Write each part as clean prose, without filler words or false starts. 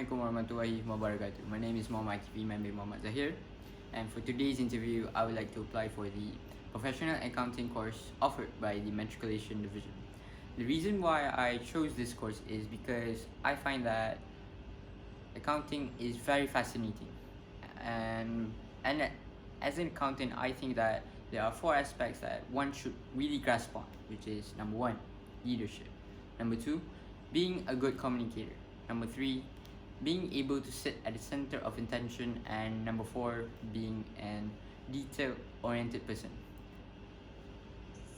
Assalamualaikum warahmatullahi wabarakatuh. My name is Mohd Aqif, Mohd Zahir, and for today's interview, I would like to apply for the professional accounting course offered by the matriculation division. The reason why I chose this course is because I find that accounting is very fascinating, and as an accountant, I think that there are four aspects that one should really grasp on, which is number one, leadership; number two, being a good communicator; number three, being able to sit at the center of attention; and number four, being an detail-oriented person.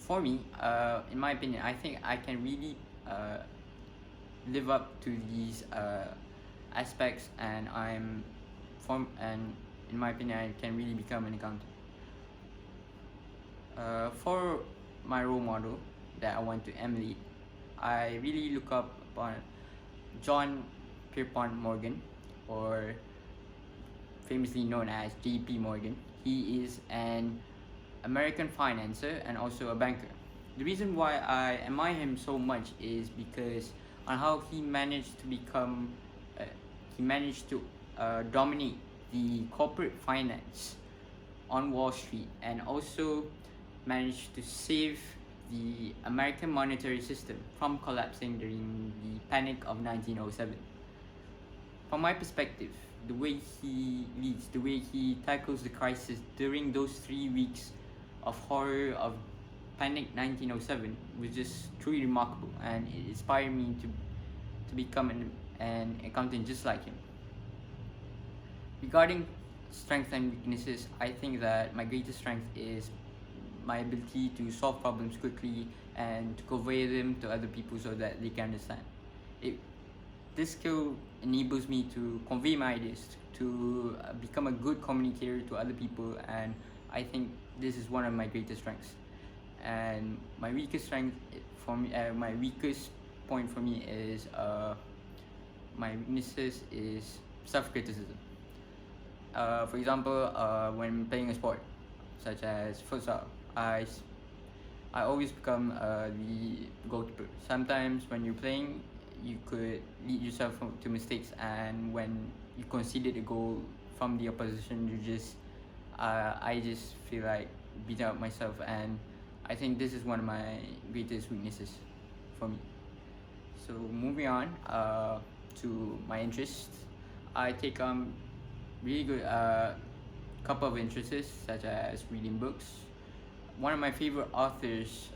For me, in my opinion, I think I can really live up to these aspects, and in my opinion, I can really become an accountant. For my role model that I want to emulate, I really look up upon John Pierpont Morgan, or famously known as JP Morgan. He is an American financier and also a banker. The reason why I admire him so much is because on how he managed to dominate the corporate finance on Wall Street, and also managed to save the American monetary system from collapsing during the panic of 1907. From my perspective, the way he leads, the way he tackles the crisis during those 3 weeks of horror of panic 1907 was just truly remarkable, and it inspired me to become an accountant just like him. Regarding strengths and weaknesses, I think that my greatest strength is my ability to solve problems quickly and to convey them to other people so that they can understand. This skill enables me to convey my ideas, to become a good communicator to other people, and I think this is one of my greatest strengths. And my weakest point for me is my weaknesses is self-criticism. For example, when playing a sport such as futsal, I always become the goalkeeper. Sometimes when you're playing, you could lead yourself to mistakes, and when you conceded a goal from the opposition, I just feel like beat out myself, and I think this is one of my greatest weaknesses for me. So moving on to my interests, I take really good couple of interests such as reading books. One of my favorite authors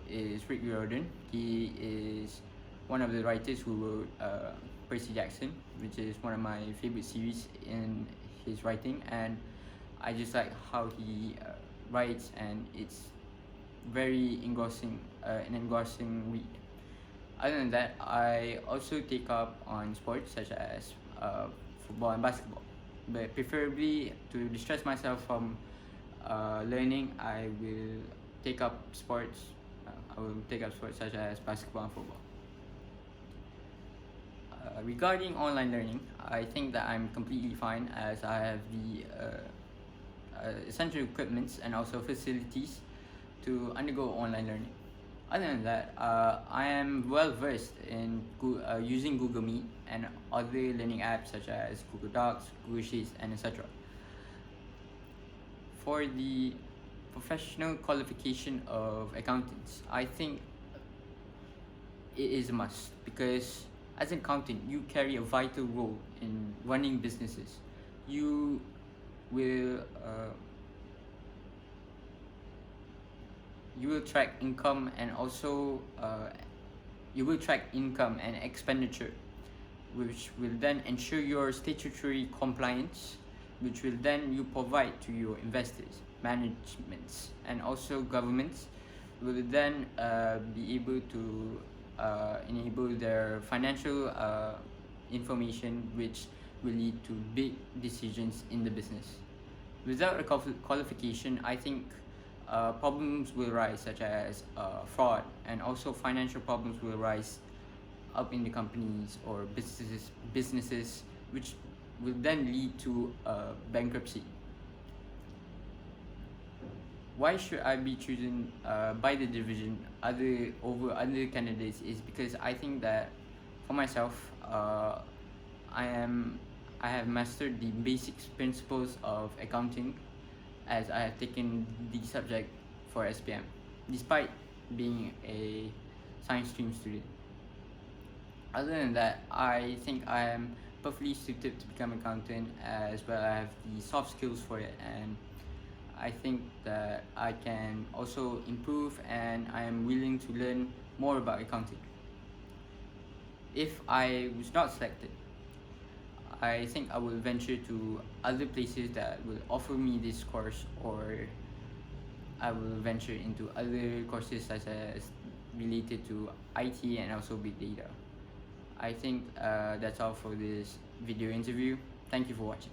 is Rick Riordan. He is one of the writers who wrote Percy Jackson, which is one of my favorite series in his writing, and I just like how he writes, and it's very engrossing, an engrossing read. Other than that, I also take up on sports such as football and basketball, but preferably to distress myself from learning, I will take up sports. I will take up sports such as basketball and football. Regarding online learning, I think that I'm completely fine, as I have the essential equipments and also facilities to undergo online learning. Other than that, I am well versed in using Google Meet and other learning apps such as Google Docs, Google Sheets, and etc. For the professional qualification of accountants, I think it is a must, because as an accountant, you carry a vital role in running businesses. You will track income, and also you will track income and expenditure, which will then ensure your statutory compliance, which will then you provide to your investors, managements, and also governments, will then be able to enable their financial information, which will lead to big decisions in the business. Without a qualification, I think problems will rise, such as fraud, and also financial problems will rise up in the companies or businesses, which will then lead to bankruptcy. Why should I be chosen by the division over other candidates is because I think that for myself, I have mastered the basic principles of accounting, as I have taken the subject for SPM, despite being a science stream student. Other than that, I think I am perfectly suited to become an accountant, as well. I have the soft skills for it, and I think that I can also improve, and I am willing to learn more about accounting. If I was not selected, I think I will venture to other places that will offer me this course, or I will venture into other courses such as related to IT and also big data. I think that's all for this video interview. Thank you for watching.